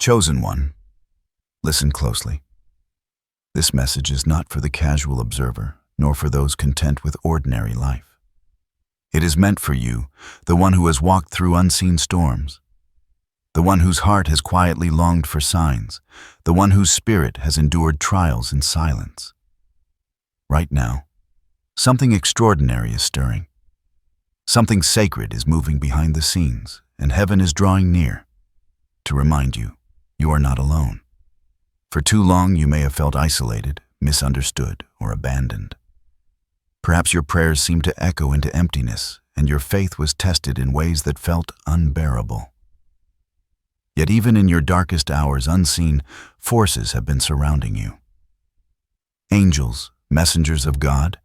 Chosen one, listen closely. This message is not for the casual observer, nor for those content with ordinary life. It is meant for you, the one who has walked through unseen storms, the one whose heart has quietly longed for signs, the one whose spirit has endured trials in silence. Right now, something extraordinary is stirring. Something sacred is moving behind the scenes, and heaven is drawing near to remind you, you are not alone. For too long you may have felt isolated, misunderstood, or abandoned. Perhaps your prayers seemed to echo into emptiness, and your faith was tested in ways that felt unbearable. Yet even in your darkest hours, unseen forces have been surrounding you. Angels, messengers of God,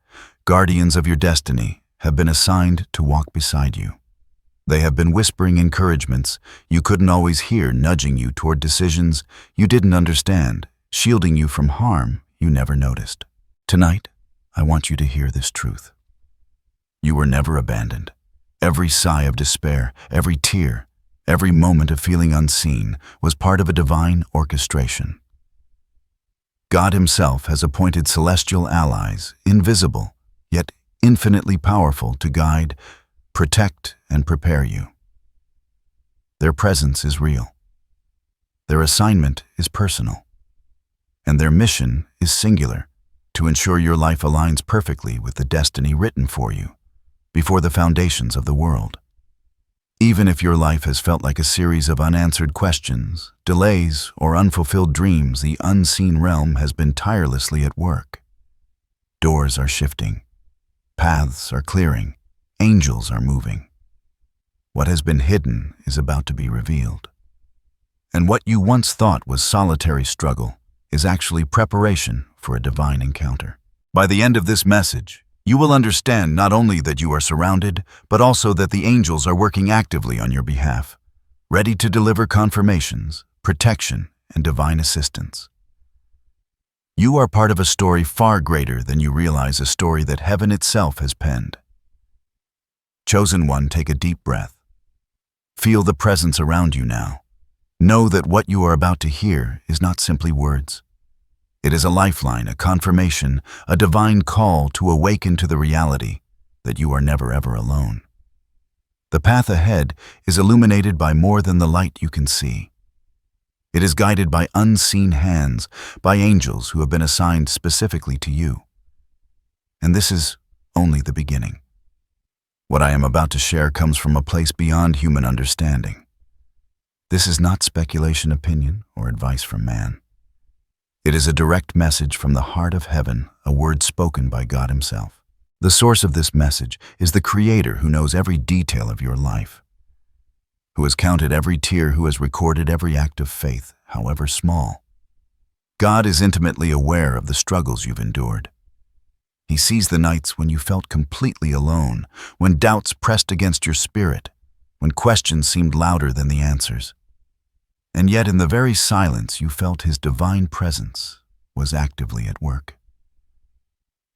guardians of your destiny, have been assigned to walk beside you. They have been whispering encouragements you couldn't always hear, nudging you toward decisions you didn't understand, shielding you from harm you never noticed. Tonight, I want you to hear this truth. You were never abandoned. Every sigh of despair, every tear, every moment of feeling unseen was part of a divine orchestration. God Himself has appointed celestial allies, invisible, yet infinitely powerful, to guide, protect, and prepare you. Their presence is real. Their assignment is personal. And their mission is singular, to ensure your life aligns perfectly with the destiny written for you before the foundations of the world. Even if your life has felt like a series of unanswered questions, delays, or unfulfilled dreams, the unseen realm has been tirelessly at work. Doors are shifting. Paths are clearing. Angels are moving. What has been hidden is about to be revealed. And what you once thought was solitary struggle is actually preparation for a divine encounter. By the end of this message, you will understand not only that you are surrounded, but also that the angels are working actively on your behalf, ready to deliver confirmations, protection, and divine assistance. You are part of a story far greater than you realize, a story that heaven itself has penned. Chosen one, take a deep breath. Feel the presence around you now. Know that what you are about to hear is not simply words. It is a lifeline, a confirmation, a divine call to awaken to the reality that you are never ever alone. The path ahead is illuminated by more than the light you can see. It is guided by unseen hands, by angels who have been assigned specifically to you. And this is only the beginning. What I am about to share comes from a place beyond human understanding. This is not speculation, opinion, or advice from man. It is a direct message from the heart of heaven, a word spoken by God Himself. The source of this message is the Creator, who knows every detail of your life, who has counted every tear, who has recorded every act of faith, however small. God is intimately aware of the struggles you've endured. He sees the nights when you felt completely alone, when doubts pressed against your spirit, when questions seemed louder than the answers. And yet in the very silence you felt His divine presence was actively at work.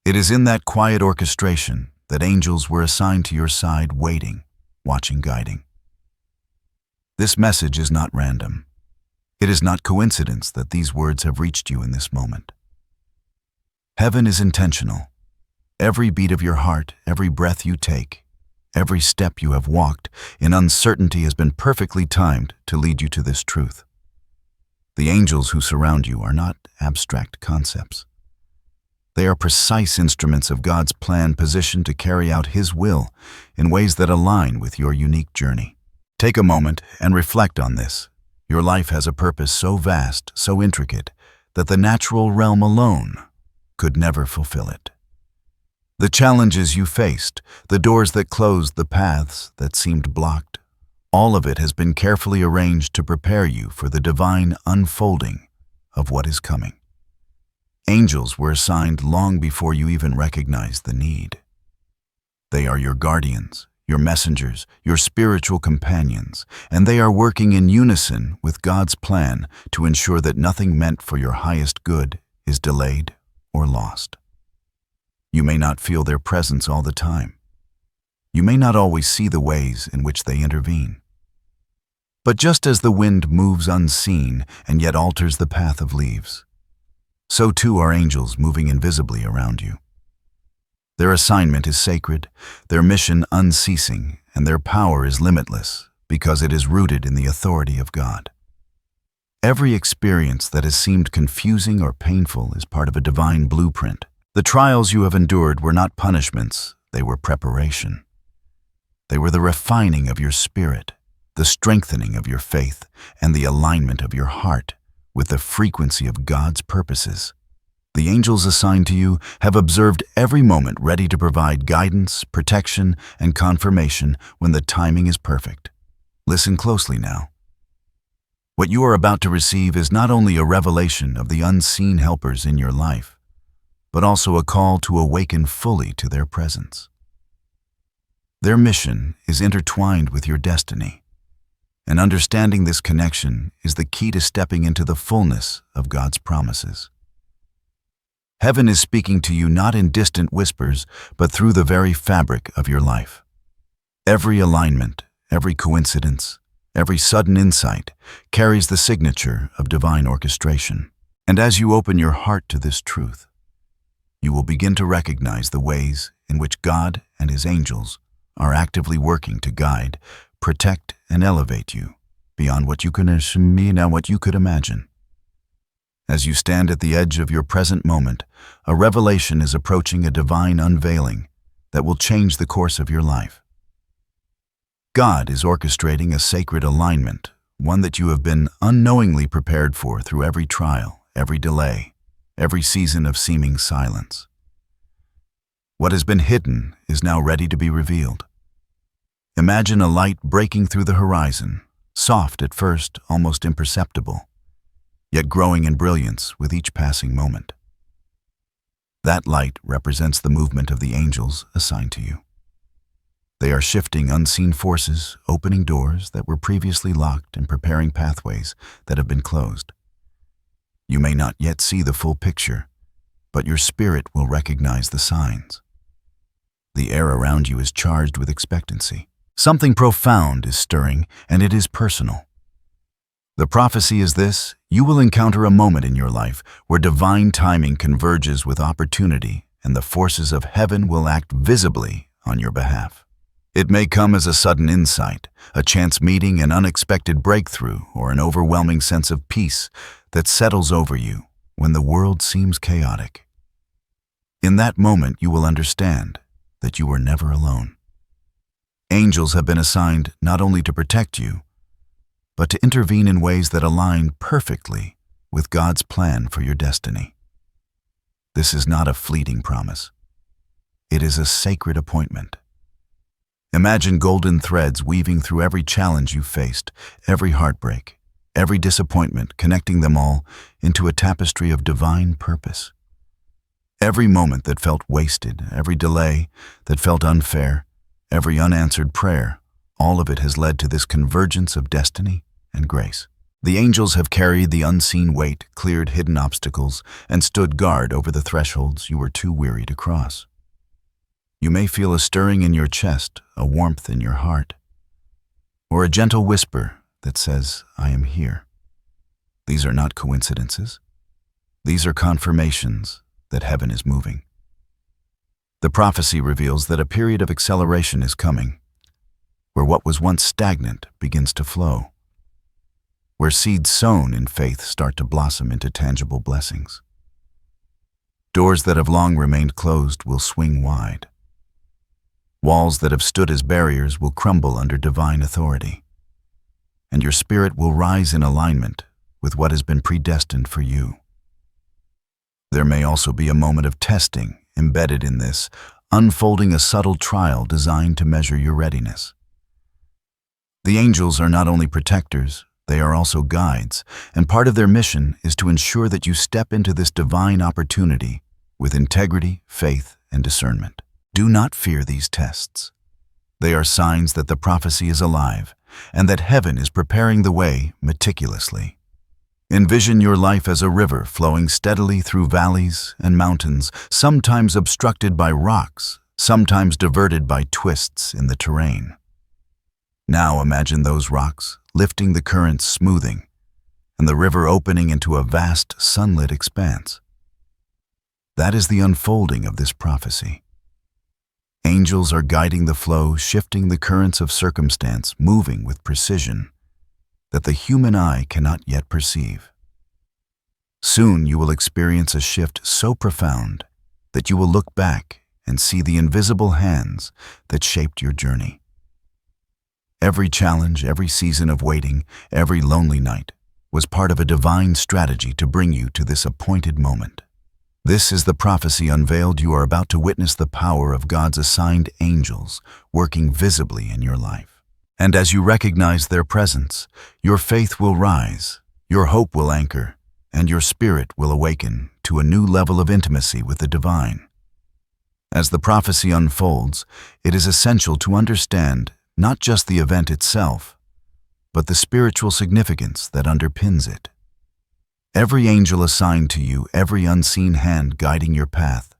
It is in that quiet orchestration that angels were assigned to your side, waiting, watching, guiding. This message is not random. It is not coincidence that these words have reached you in this moment. Heaven is intentional. Every beat of your heart, every breath you take, every step you have walked in uncertainty has been perfectly timed to lead you to this truth. The angels who surround you are not abstract concepts. They are precise instruments of God's plan, positioned to carry out His will in ways that align with your unique journey. Take a moment and reflect on this. Your life has a purpose so vast, so intricate, that the natural realm alone could never fulfill it. The challenges you faced, the doors that closed, the paths that seemed blocked, all of it has been carefully arranged to prepare you for the divine unfolding of what is coming. Angels were assigned long before you even recognized the need. They are your guardians, your messengers, your spiritual companions, and they are working in unison with God's plan to ensure that nothing meant for your highest good is delayed or lost. You may not feel their presence all the time. You may not always see the ways in which they intervene. But just as the wind moves unseen and yet alters the path of leaves, so too are angels moving invisibly around you. Their assignment is sacred, their mission unceasing, and their power is limitless because it is rooted in the authority of God. Every experience that has seemed confusing or painful is part of a divine blueprint. The trials you have endured were not punishments, they were preparation. They were the refining of your spirit, the strengthening of your faith, and the alignment of your heart with the frequency of God's purposes. The angels assigned to you have observed every moment, ready to provide guidance, protection, and confirmation when the timing is perfect. Listen closely now. What you are about to receive is not only a revelation of the unseen helpers in your life, but also a call to awaken fully to their presence. Their mission is intertwined with your destiny, and understanding this connection is the key to stepping into the fullness of God's promises. Heaven is speaking to you not in distant whispers, but through the very fabric of your life. Every alignment, every coincidence, every sudden insight carries the signature of divine orchestration. And as you open your heart to this truth, you will begin to recognize the ways in which God and His angels are actively working to guide, protect, and elevate you beyond what you could imagine. As you stand at the edge of your present moment, a revelation is approaching, a divine unveiling that will change the course of your life. God is orchestrating a sacred alignment, one that you have been unknowingly prepared for through every trial, every delay, every season of seeming silence. What has been hidden is now ready to be revealed. Imagine a light breaking through the horizon, soft at first, almost imperceptible, yet growing in brilliance with each passing moment. That light represents the movement of the angels assigned to you. They are shifting unseen forces, opening doors that were previously locked and preparing pathways that have been closed. You may not yet see the full picture, but your spirit will recognize the signs. The air around you is charged with expectancy. Something profound is stirring, and it is personal. The prophecy is this: you will encounter a moment in your life where divine timing converges with opportunity, and the forces of heaven will act visibly on your behalf. It may come as a sudden insight, a chance meeting, an unexpected breakthrough, or an overwhelming sense of peace that settles over you when the world seems chaotic. In that moment, you will understand that you are never alone. Angels have been assigned not only to protect you, but to intervene in ways that align perfectly with God's plan for your destiny. This is not a fleeting promise. It is a sacred appointment. Imagine golden threads weaving through every challenge you faced, every heartbreak, every disappointment, connecting them all into a tapestry of divine purpose. Every moment that felt wasted, every delay that felt unfair, every unanswered prayer, all of it has led to this convergence of destiny and grace. The angels have carried the unseen weight, cleared hidden obstacles, and stood guard over the thresholds you were too weary to cross. You may feel a stirring in your chest, a warmth in your heart, or a gentle whisper that says, "I am here." These are not coincidences. These are confirmations that heaven is moving. The prophecy reveals that a period of acceleration is coming, where what was once stagnant begins to flow, where seeds sown in faith start to blossom into tangible blessings. Doors that have long remained closed will swing wide. Walls that have stood as barriers will crumble under divine authority, and your spirit will rise in alignment with what has been predestined for you. There may also be a moment of testing embedded in this, unfolding a subtle trial designed to measure your readiness. The angels are not only protectors, they are also guides, and part of their mission is to ensure that you step into this divine opportunity with integrity, faith, and discernment. Do not fear these tests. They are signs that the prophecy is alive and that heaven is preparing the way meticulously. Envision your life as a river flowing steadily through valleys and mountains, sometimes obstructed by rocks, sometimes diverted by twists in the terrain. Now imagine those rocks lifting the currents smoothing, and the river opening into a vast sunlit expanse. That is the unfolding of this prophecy. Angels are guiding the flow, shifting the currents of circumstance, moving with precision that the human eye cannot yet perceive. Soon you will experience a shift so profound that you will look back and see the invisible hands that shaped your journey. Every challenge, every season of waiting, every lonely night was part of a divine strategy to bring you to this appointed moment. This is the prophecy unveiled. You are about to witness the power of God's assigned angels working visibly in your life. And as you recognize their presence, your faith will rise, your hope will anchor, and your spirit will awaken to a new level of intimacy with the divine. As the prophecy unfolds, it is essential to understand not just the event itself, but the spiritual significance that underpins it. Every angel assigned to you, every unseen hand guiding your path,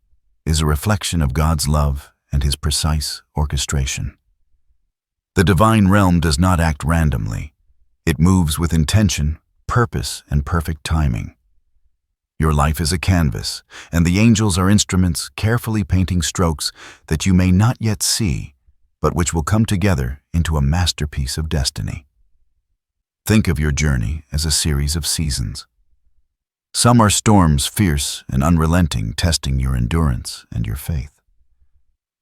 is a reflection of God's love and His precise orchestration. The divine realm does not act randomly. It moves with intention, purpose, and perfect timing. Your life is a canvas, and the angels are instruments carefully painting strokes that you may not yet see, but which will come together into a masterpiece of destiny. Think of your journey as a series of seasons. Some are storms, fierce and unrelenting, testing your endurance and your faith.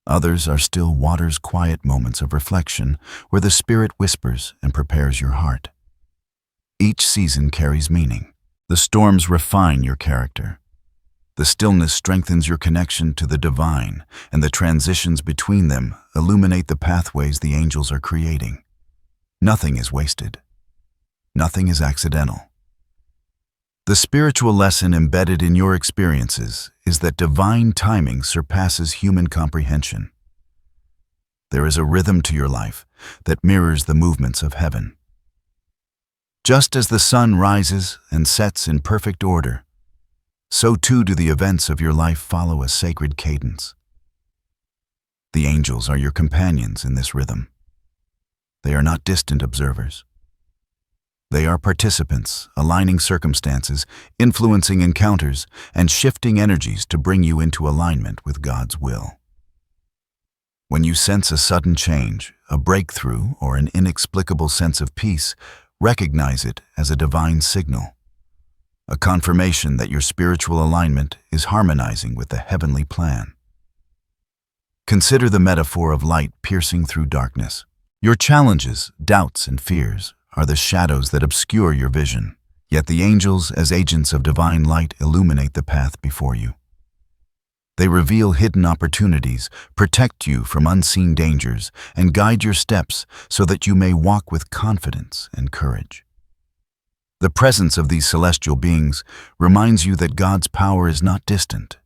Others are still waters, quiet moments of reflection where the Spirit whispers and prepares your heart. Each season carries meaning. The storms refine your character. The stillness strengthens your connection to the divine, and the transitions between them illuminate the pathways the angels are creating. Nothing is wasted. Nothing is accidental. The spiritual lesson embedded in your experiences is that divine timing surpasses human comprehension. There is a rhythm to your life that mirrors the movements of heaven. Just as the sun rises and sets in perfect order, so too do the events of your life follow a sacred cadence. The angels are your companions in this rhythm. They are not distant observers. They are participants, aligning circumstances, influencing encounters, and shifting energies to bring you into alignment with God's will. When you sense a sudden change, a breakthrough, or an inexplicable sense of peace, recognize it as a divine signal, a confirmation that your spiritual alignment is harmonizing with the heavenly plan. Consider the metaphor of light piercing through darkness. Your challenges, doubts, and fears are the shadows that obscure your vision, yet the angels, as agents of divine light, illuminate the path before you. They reveal hidden opportunities, protect you from unseen dangers, and guide your steps so that you may walk with confidence and courage. The presence of these celestial beings reminds you that God's power is not distant.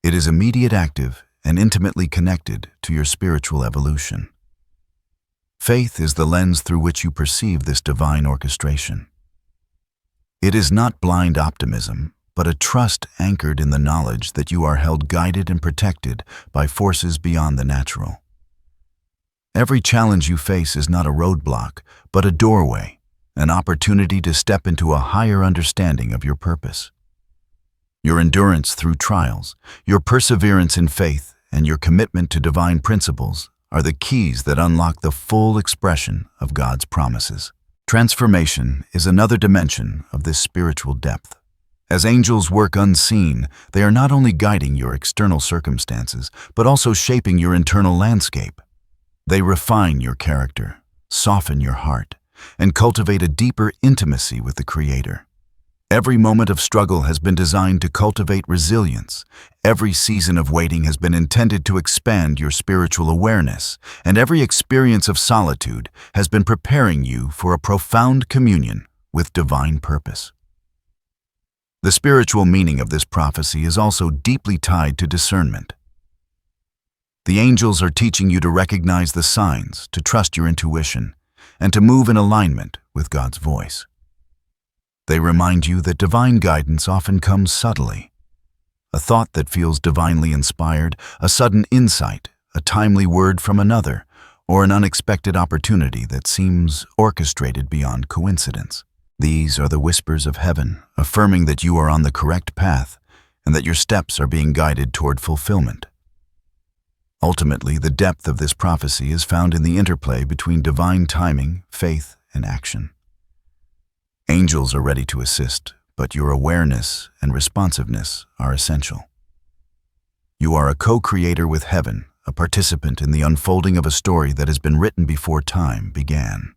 It is immediate, active, and intimately connected to your spiritual evolution. Faith is the lens through which you perceive this divine orchestration. It is not blind optimism, but a trust anchored in the knowledge that you are held guided and protected by forces beyond the natural. Every challenge you face is not a roadblock, but a doorway, an opportunity to step into a higher understanding of your purpose. Your endurance through trials, your perseverance in faith, and your commitment to divine principles are the keys that unlock the full expression of God's promises. Transformation is another dimension of this spiritual depth. As angels work unseen, they are not only guiding your external circumstances, but also shaping your internal landscape. They refine your character, soften your heart, and cultivate a deeper intimacy with the Creator. Every moment of struggle has been designed to cultivate resilience. Every season of waiting has been intended to expand your spiritual awareness, and every experience of solitude has been preparing you for a profound communion with divine purpose. The spiritual meaning of this prophecy is also deeply tied to discernment. The angels are teaching you to recognize the signs, to trust your intuition, and to move in alignment with God's voice. They remind you that divine guidance often comes subtly. A thought that feels divinely inspired, a sudden insight, a timely word from another, or an unexpected opportunity that seems orchestrated beyond coincidence. These are the whispers of heaven, affirming that you are on the correct path and that your steps are being guided toward fulfillment. Ultimately, the depth of this prophecy is found in the interplay between divine timing, faith, and action. Angels are ready to assist, but your awareness and responsiveness are essential. You are a co-creator with heaven, a participant in the unfolding of a story that has been written before time began.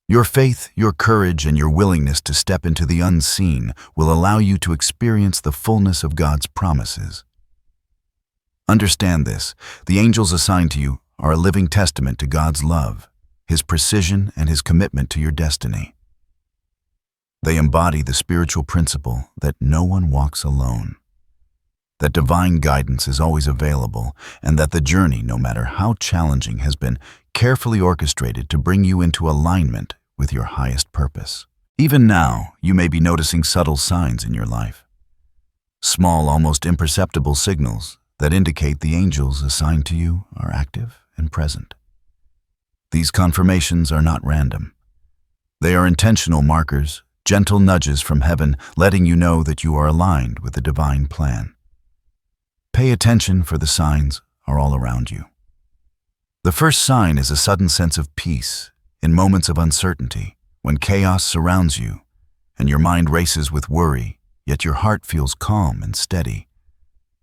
Your faith, your courage, and your willingness to step into the unseen will allow you to experience the fullness of God's promises. Understand this: the angels assigned to you are a living testament to God's love, His precision, and His commitment to your destiny. They embody the spiritual principle that no one walks alone, that divine guidance is always available, and that the journey, no matter how challenging, has been carefully orchestrated to bring you into alignment with your highest purpose. Even now, you may be noticing subtle signs in your life, small, almost imperceptible signals that indicate the angels assigned to you are active and present. These confirmations are not random. They are intentional markers, gentle nudges from heaven letting you know that you are aligned with the divine plan. Pay attention, for the signs are all around you. The first sign is a sudden sense of peace in moments of uncertainty, when chaos surrounds you and your mind races with worry, yet your heart feels calm and steady.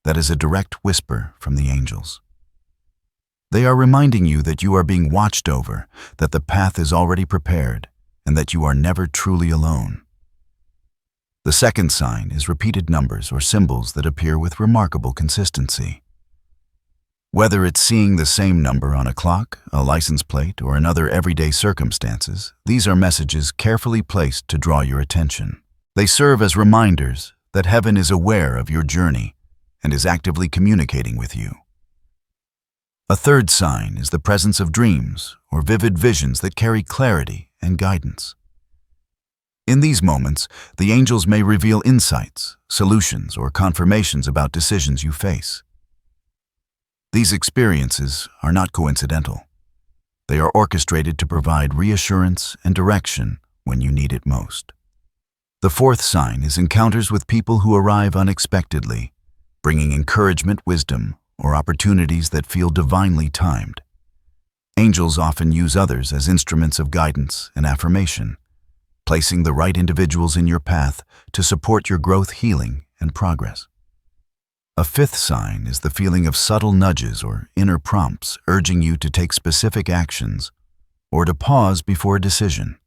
That is a direct whisper from the angels. They are reminding you that you are being watched over, that the path is already prepared, and that you are never truly alone. The second sign is repeated numbers or symbols that appear with remarkable consistency. Whether it's seeing the same number on a clock, a license plate, or in other everyday circumstances, these are messages carefully placed to draw your attention. They serve as reminders that heaven is aware of your journey and is actively communicating with you. A third sign is the presence of dreams or vivid visions that carry clarity and guidance. In these moments, the angels may reveal insights, solutions, or confirmations about decisions you face. These experiences are not coincidental. They are orchestrated to provide reassurance and direction when you need it most. The fourth sign is encounters with people who arrive unexpectedly, bringing encouragement, wisdom, or opportunities that feel divinely timed. Angels often use others as instruments of guidance and affirmation, placing the right individuals in your path to support your growth, healing, and progress. A fifth sign is the feeling of subtle nudges or inner prompts urging you to take specific actions or to pause before a decision.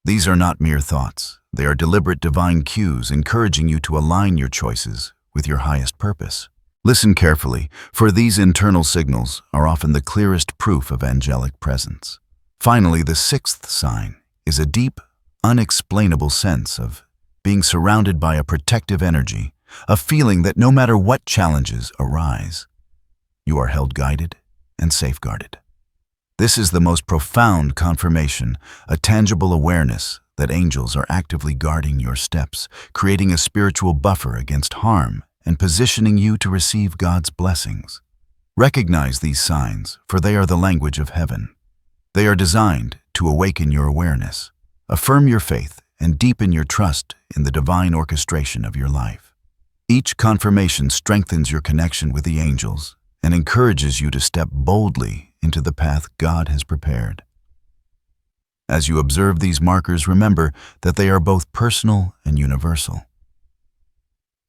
These are not mere thoughts. They are deliberate divine cues encouraging you to align your choices with your highest purpose. Listen carefully, for these internal signals are often the clearest proof of angelic presence. Finally, the sixth sign is a deep, unexplainable sense of being surrounded by a protective energy, a feeling that no matter what challenges arise, you are held guided and safeguarded. This is the most profound confirmation, a tangible awareness that angels are actively guarding your steps, creating a spiritual buffer against harm and positioning you to receive God's blessings. Recognize these signs, for they are the language of heaven. They are designed to awaken your awareness, affirm your faith, and deepen your trust in the divine orchestration of your life. Each confirmation strengthens your connection with the angels and encourages you to step boldly into the path God has prepared. As you observe these markers, remember that they are both personal and universal.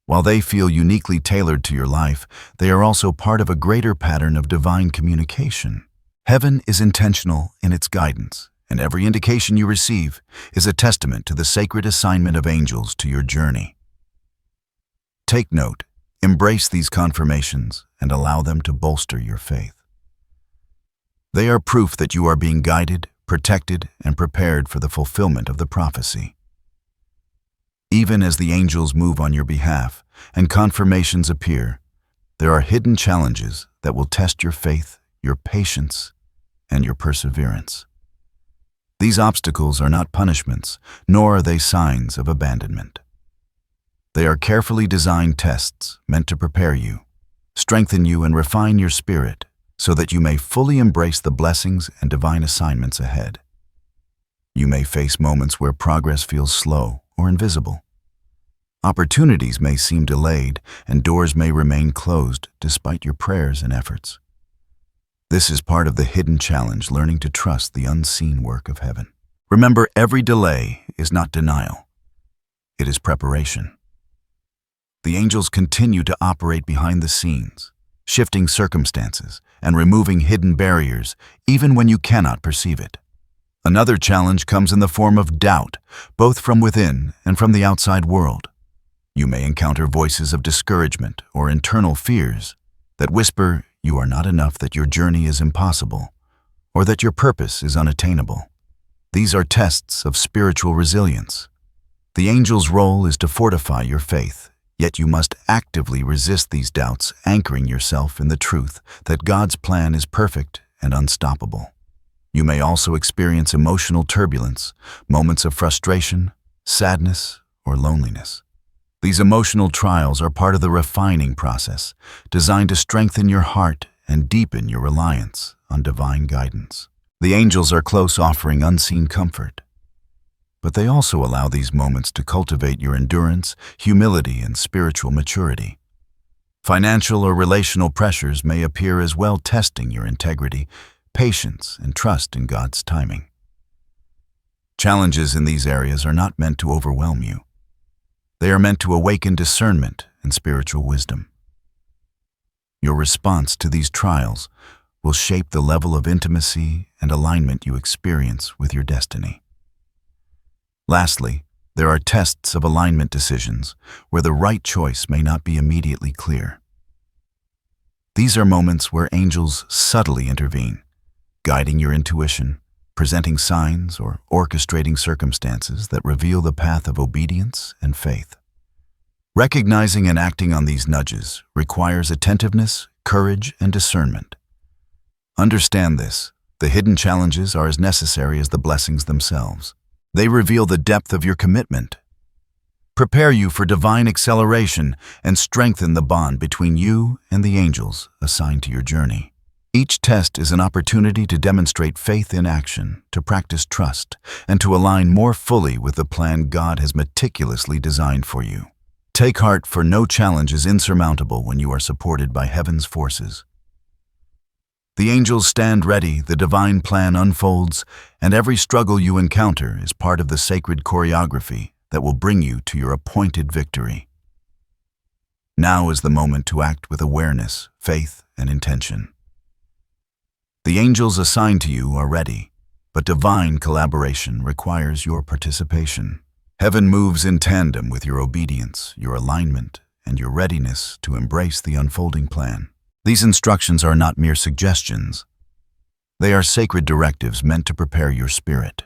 While they feel uniquely tailored to your life, they are also part of a greater pattern of divine communication. Heaven is intentional in its guidance, and every indication you receive is a testament to the sacred assignment of angels to your journey. Take note, embrace these confirmations, and allow them to bolster your faith. They are proof that you are being guided, protected, and prepared for the fulfillment of the prophecy. Even as the angels move on your behalf and confirmations appear, there are hidden challenges that will test your faith, your patience, and your perseverance. These obstacles are not punishments, nor are they signs of abandonment. They are carefully designed tests meant to prepare you, strengthen you, and refine your spirit so that you may fully embrace the blessings and divine assignments ahead. You may face moments where progress feels slow or invisible. Opportunities may seem delayed, and doors may remain closed despite your prayers and efforts. This is part of the hidden challenge, learning to trust the unseen work of heaven. Remember, every delay is not denial. It is preparation. The angels continue to operate behind the scenes, shifting circumstances and removing hidden barriers even when you cannot perceive it. Another challenge comes in the form of doubt, both from within and from the outside world. You may encounter voices of discouragement or internal fears that whisper you are not enough, that your journey is impossible, or that your purpose is unattainable. These are tests of spiritual resilience. The angel's role is to fortify your faith, yet you must actively resist these doubts, anchoring yourself in the truth that God's plan is perfect and unstoppable. You may also experience emotional turbulence, moments of frustration, sadness, or loneliness. These emotional trials are part of the refining process, designed to strengthen your heart and deepen your reliance on divine guidance. The angels are close, offering unseen comfort, but they also allow these moments to cultivate your endurance, humility, and spiritual maturity. Financial or relational pressures may appear as well, testing your integrity, patience, and trust in God's timing. Challenges in these areas are not meant to overwhelm you. They are meant to awaken discernment and spiritual wisdom. Your response to these trials will shape the level of intimacy and alignment you experience with your destiny. Lastly, there are tests of alignment decisions where the right choice may not be immediately clear. These are moments where angels subtly intervene, guiding your intuition, presenting signs, or orchestrating circumstances that reveal the path of obedience and faith. Recognizing and acting on these nudges requires attentiveness, courage, and discernment. Understand this: the hidden challenges are as necessary as the blessings themselves. They reveal the depth of your commitment, prepare you for divine acceleration, and strengthen the bond between you and the angels assigned to your journey. Each test is an opportunity to demonstrate faith in action, to practice trust, and to align more fully with the plan God has meticulously designed for you. Take heart, for no challenge is insurmountable when you are supported by heaven's forces. The angels stand ready, the divine plan unfolds, and every struggle you encounter is part of the sacred choreography that will bring you to your appointed victory. Now is the moment to act with awareness, faith, and intention. The angels assigned to you are ready, but divine collaboration requires your participation. Heaven moves in tandem with your obedience, your alignment, and your readiness to embrace the unfolding plan. These instructions are not mere suggestions. They are sacred directives meant to prepare your spirit,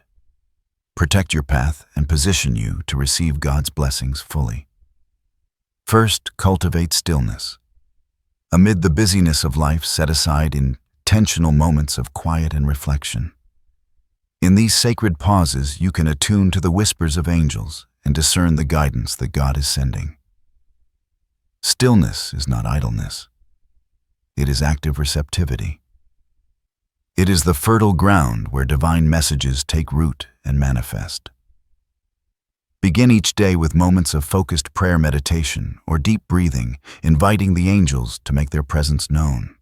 protect your path, and position you to receive God's blessings fully. First, cultivate stillness. Amid the busyness of life, set aside intentional moments of quiet and reflection. In these sacred pauses, you can attune to the whispers of angels and discern the guidance that God is sending. Stillness is not idleness. It is active receptivity. It is the fertile ground where divine messages take root and manifest. Begin each day with moments of focused prayer, meditation, or deep breathing, inviting the angels to make their presence known.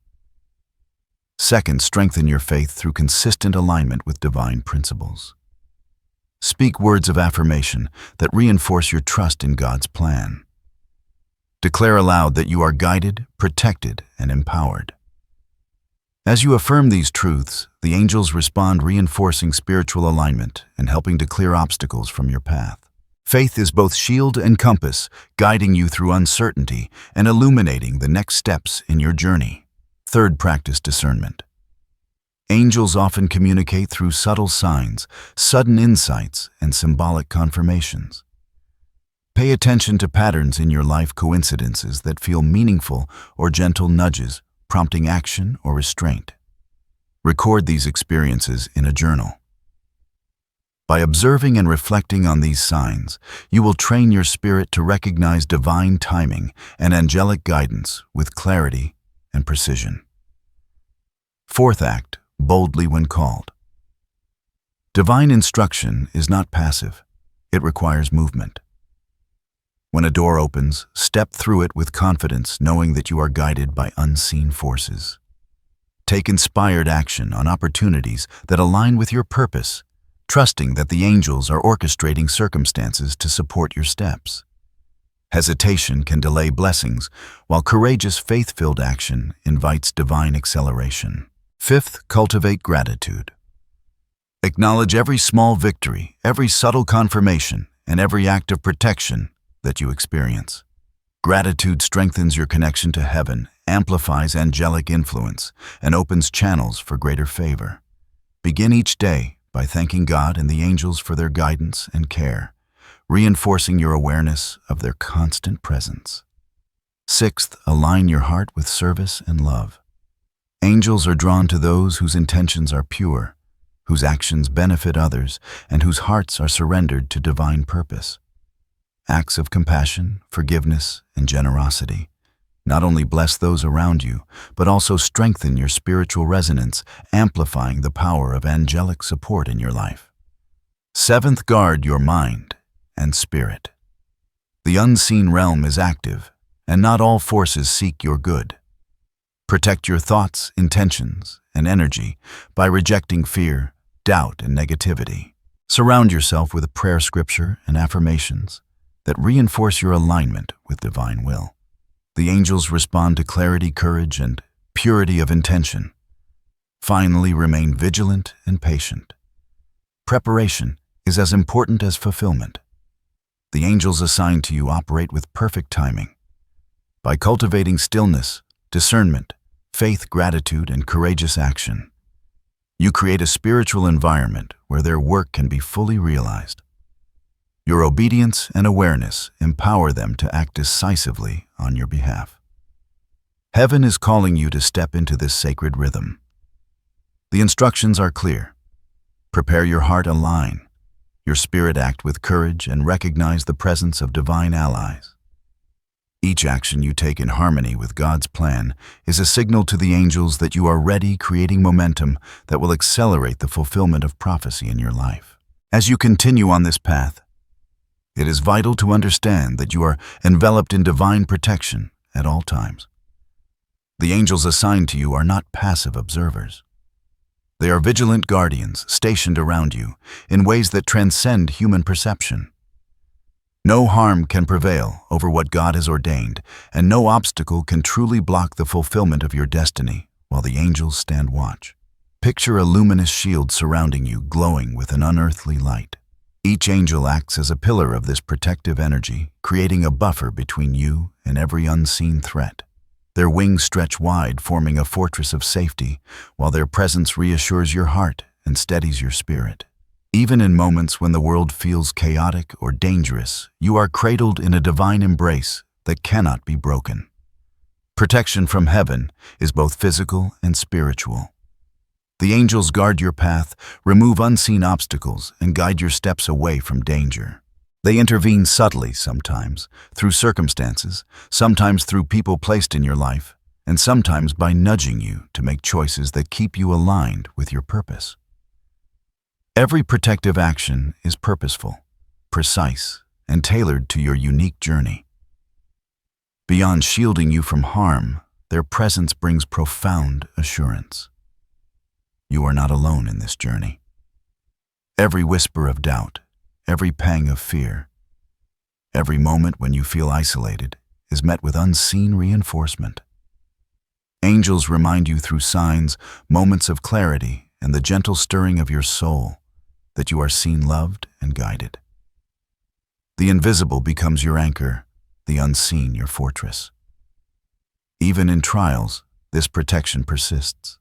Second, strengthen your faith through consistent alignment with divine principles. Speak words of affirmation that reinforce your trust in God's plan. Declare aloud that you are guided, protected, and empowered. As you affirm these truths, the angels respond, reinforcing spiritual alignment and helping to clear obstacles from your path. Faith is both shield and compass, guiding you through uncertainty and illuminating the next steps in your journey. Third, practice discernment. Angels often communicate through subtle signs, sudden insights, and symbolic confirmations. Pay attention to patterns in your life, coincidences that feel meaningful, or gentle nudges prompting action or restraint. Record these experiences in a journal. By observing and reflecting on these signs, you will train your spirit to recognize divine timing and angelic guidance with clarity and precision. Fourth act, boldly when called. Divine instruction is not passive. It requires movement. When a door opens, step through it with confidence, knowing that you are guided by unseen forces. Take inspired action on opportunities that align with your purpose, trusting that the angels are orchestrating circumstances to support your steps. Hesitation can delay blessings, while courageous, faith-filled action invites divine acceleration. Fifth, cultivate gratitude. Acknowledge every small victory, every subtle confirmation, and every act of protection that you experience. Gratitude strengthens your connection to heaven, amplifies angelic influence, and opens channels for greater favor. Begin each day by thanking God and the angels for their guidance and care, reinforcing your awareness of their constant presence. Sixth, align your heart with service and love. Angels are drawn to those whose intentions are pure, whose actions benefit others, and whose hearts are surrendered to divine purpose. Acts of compassion, forgiveness, and generosity not only bless those around you, but also strengthen your spiritual resonance, amplifying the power of angelic support in your life. Seventh, guard your mind and spirit. The unseen realm is active, and not all forces seek your good. Protect your thoughts, intentions, and energy by rejecting fear, doubt, and negativity. Surround yourself with a prayer, scripture, and affirmations that reinforce your alignment with divine will. The angels respond to clarity, courage, and purity of intention. Finally, remain vigilant and patient. Preparation is as important as fulfillment. The angels assigned to you operate with perfect timing. By cultivating stillness, discernment, faith, gratitude, and courageous action, you create a spiritual environment where their work can be fully realized. Your obedience and awareness empower them to act decisively on your behalf. Heaven is calling you to step into this sacred rhythm. The instructions are clear. Prepare your heart, align your spirit, act with courage, and recognize the presence of divine allies. Each action you take in harmony with God's plan is a signal to the angels that you are ready, creating momentum that will accelerate the fulfillment of prophecy in your life. As you continue on this path, it is vital to understand that you are enveloped in divine protection at all times. The angels assigned to you are not passive observers. They are vigilant guardians stationed around you in ways that transcend human perception. No harm can prevail over what God has ordained, and no obstacle can truly block the fulfillment of your destiny while the angels stand watch. Picture a luminous shield surrounding you, glowing with an unearthly light. Each angel acts as a pillar of this protective energy, creating a buffer between you and every unseen threat. Their wings stretch wide, forming a fortress of safety, while their presence reassures your heart and steadies your spirit. Even in moments when the world feels chaotic or dangerous, you are cradled in a divine embrace that cannot be broken. Protection from heaven is both physical and spiritual. The angels guard your path, remove unseen obstacles, and guide your steps away from danger. They intervene subtly sometimes, through circumstances, sometimes through people placed in your life, and sometimes by nudging you to make choices that keep you aligned with your purpose. Every protective action is purposeful, precise, and tailored to your unique journey. Beyond shielding you from harm, their presence brings profound assurance. You are not alone in this journey. Every whisper of doubt, every pang of fear, every moment when you feel isolated is met with unseen reinforcement. Angels remind you through signs, moments of clarity, and the gentle stirring of your soul that you are seen, loved, and guided. The invisible becomes your anchor, the unseen your fortress. Even in trials, this protection persists.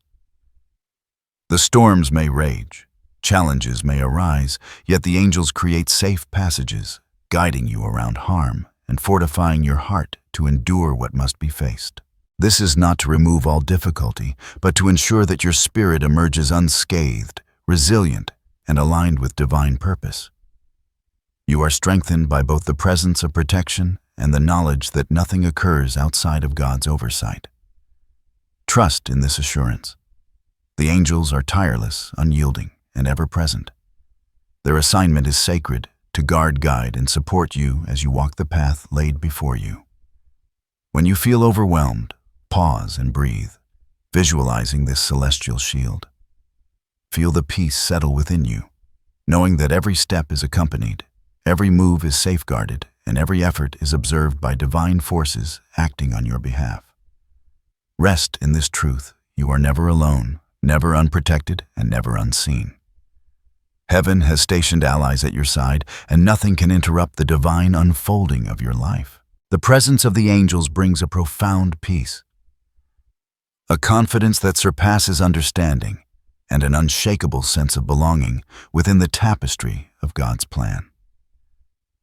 The storms may rage, challenges may arise, yet the angels create safe passages, guiding you around harm and fortifying your heart to endure what must be faced. This is not to remove all difficulty, but to ensure that your spirit emerges unscathed, resilient, and aligned with divine purpose. You are strengthened by both the presence of protection and the knowledge that nothing occurs outside of God's oversight. Trust in this assurance. The angels are tireless, unyielding, and ever-present. Their assignment is sacred, to guard, guide, and support you as you walk the path laid before you. When you feel overwhelmed, pause and breathe, visualizing this celestial shield. Feel the peace settle within you, knowing that every step is accompanied, every move is safeguarded, and every effort is observed by divine forces acting on your behalf. Rest in this truth: you are never alone, never unprotected, and never unseen. Heaven has stationed allies at your side, and nothing can interrupt the divine unfolding of your life. The presence of the angels brings a profound peace, a confidence that surpasses understanding, and an unshakable sense of belonging within the tapestry of God's plan.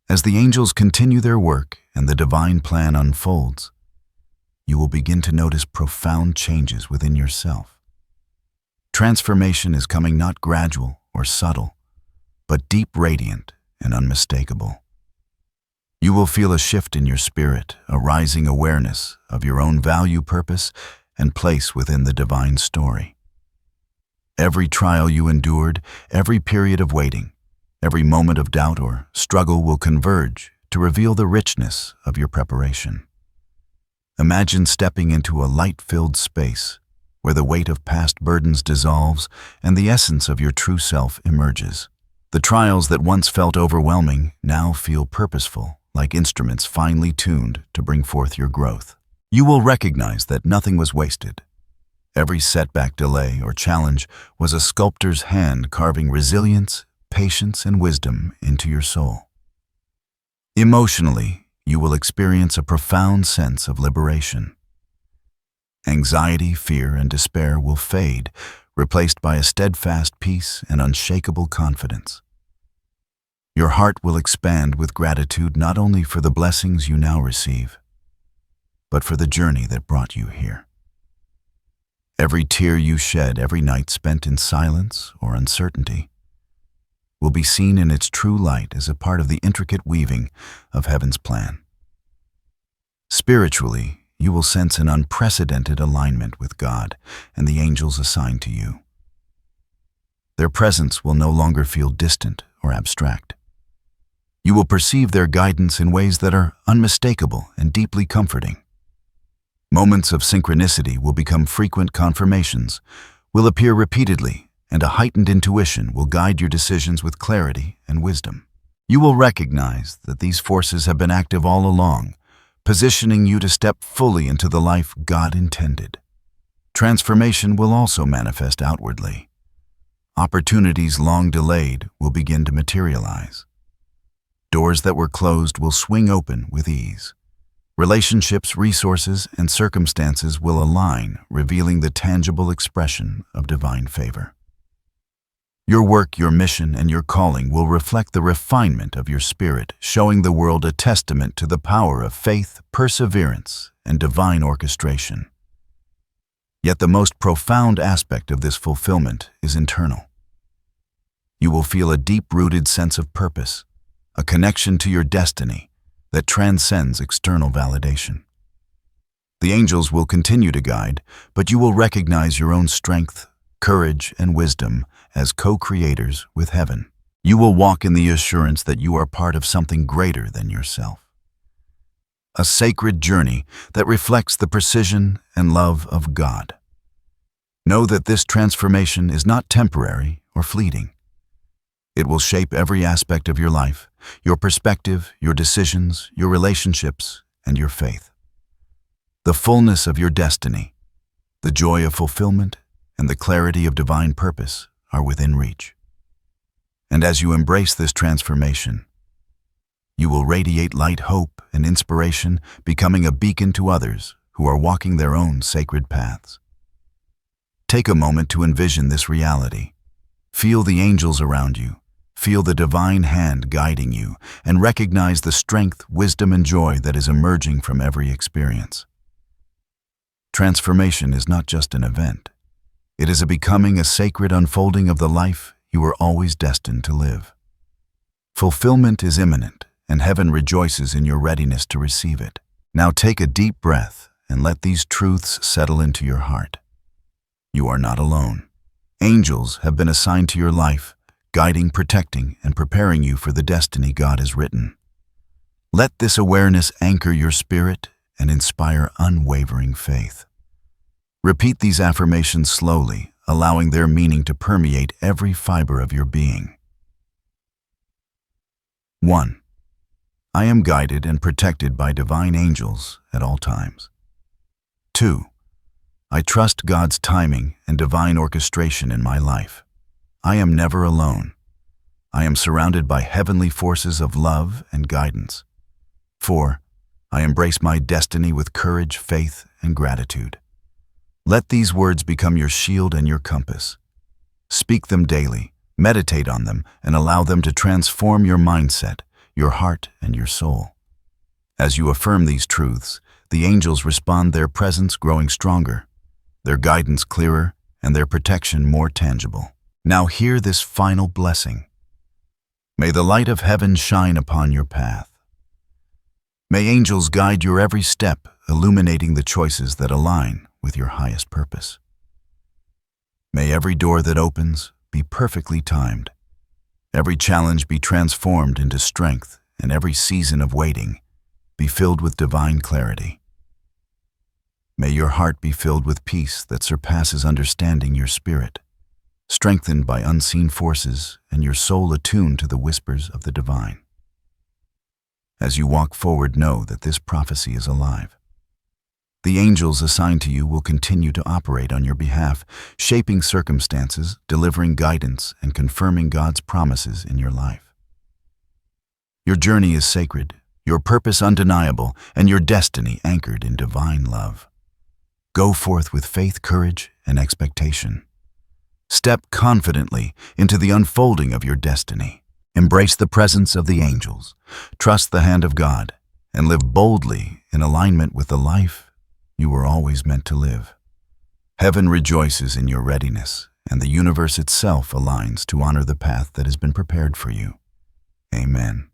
As the angels continue their work and the divine plan unfolds, you will begin to notice profound changes within yourself. Transformation is coming, not gradual or subtle, but deep, radiant, and unmistakable. You will feel a shift in your spirit, a rising awareness of your own value, purpose, and place within the divine story. Every trial you endured, every period of waiting, every moment of doubt or struggle will converge to reveal the richness of your preparation. Imagine stepping into a light-filled space where the weight of past burdens dissolves and the essence of your true self emerges. The trials that once felt overwhelming now feel purposeful, like instruments finely tuned to bring forth your growth. You will recognize that nothing was wasted. Every setback, delay, or challenge was a sculptor's hand carving resilience, patience, and wisdom into your soul. Emotionally, you will experience a profound sense of liberation. Anxiety, fear, and despair will fade, replaced by a steadfast peace and unshakable confidence. Your heart will expand with gratitude not only for the blessings you now receive, but for the journey that brought you here. Every tear you shed, every night spent in silence or uncertainty, will be seen in its true light as a part of the intricate weaving of heaven's plan. Spiritually, you will sense an unprecedented alignment with God and the angels assigned to you. Their presence will no longer feel distant or abstract. You will perceive their guidance in ways that are unmistakable and deeply comforting. Moments of synchronicity will become frequent confirmations, will appear repeatedly, and a heightened intuition will guide your decisions with clarity and wisdom. You will recognize that these forces have been active all along, positioning you to step fully into the life God intended. Transformation will also manifest outwardly. Opportunities long delayed will begin to materialize. Doors that were closed will swing open with ease. Relationships, resources, and circumstances will align, revealing the tangible expression of divine favor. Your work, your mission, and your calling will reflect the refinement of your spirit, showing the world a testament to the power of faith, perseverance, and divine orchestration. Yet the most profound aspect of this fulfillment is internal. You will feel a deep-rooted sense of purpose, a connection to your destiny that transcends external validation. The angels will continue to guide, but you will recognize your own strength, courage, and wisdom as co-creators with heaven. You will walk in the assurance that you are part of something greater than yourself. A sacred journey that reflects the precision and love of God. Know that this transformation is not temporary or fleeting. It will shape every aspect of your life, your perspective, your decisions, your relationships, and your faith. The fullness of your destiny, the joy of fulfillment, and the clarity of divine purpose are within reach. And as you embrace this transformation, you will radiate light, hope, and inspiration, becoming a beacon to others who are walking their own sacred paths. Take a moment to envision this reality. Feel the angels around you. Feel the divine hand guiding you, and recognize the strength, wisdom, and joy that is emerging from every experience. Transformation is not just an event. It is a sacred unfolding of the life you were always destined to live. Fulfillment is imminent, and heaven rejoices in your readiness to receive it. Now take a deep breath and let these truths settle into your heart. You are not alone. Angels have been assigned to your life, guiding, protecting, and preparing you for the destiny God has written. Let this awareness anchor your spirit and inspire unwavering faith. Repeat these affirmations slowly, allowing their meaning to permeate every fiber of your being. 1. I am guided and protected by divine angels at all times. 2. I trust God's timing and divine orchestration in my life. I am never alone. I am surrounded by heavenly forces of love and guidance. 4. I embrace my destiny with courage, faith, and gratitude. Let these words become your shield and your compass. Speak them daily, meditate on them, and allow them to transform your mindset, your heart, and your soul. As you affirm these truths, the angels respond, their presence growing stronger, their guidance clearer, and their protection more tangible. Now hear this final blessing. May the light of heaven shine upon your path. May angels guide your every step, illuminating the choices that align with your highest purpose. May every door that opens be perfectly timed, every challenge be transformed into strength, and every season of waiting be filled with divine clarity. May your heart be filled with peace that surpasses understanding, your spirit strengthened by unseen forces, and your soul attuned to the whispers of the divine. As you walk forward, know that this prophecy is alive. The angels assigned to you will continue to operate on your behalf, shaping circumstances, delivering guidance, and confirming God's promises in your life. Your journey is sacred, your purpose undeniable, and your destiny anchored in divine love. Go forth with faith, courage, and expectation. Step confidently into the unfolding of your destiny. Embrace the presence of the angels, trust the hand of God, and live boldly in alignment with the life you were always meant to live. Heaven rejoices in your readiness, and the universe itself aligns to honor the path that has been prepared for you. Amen.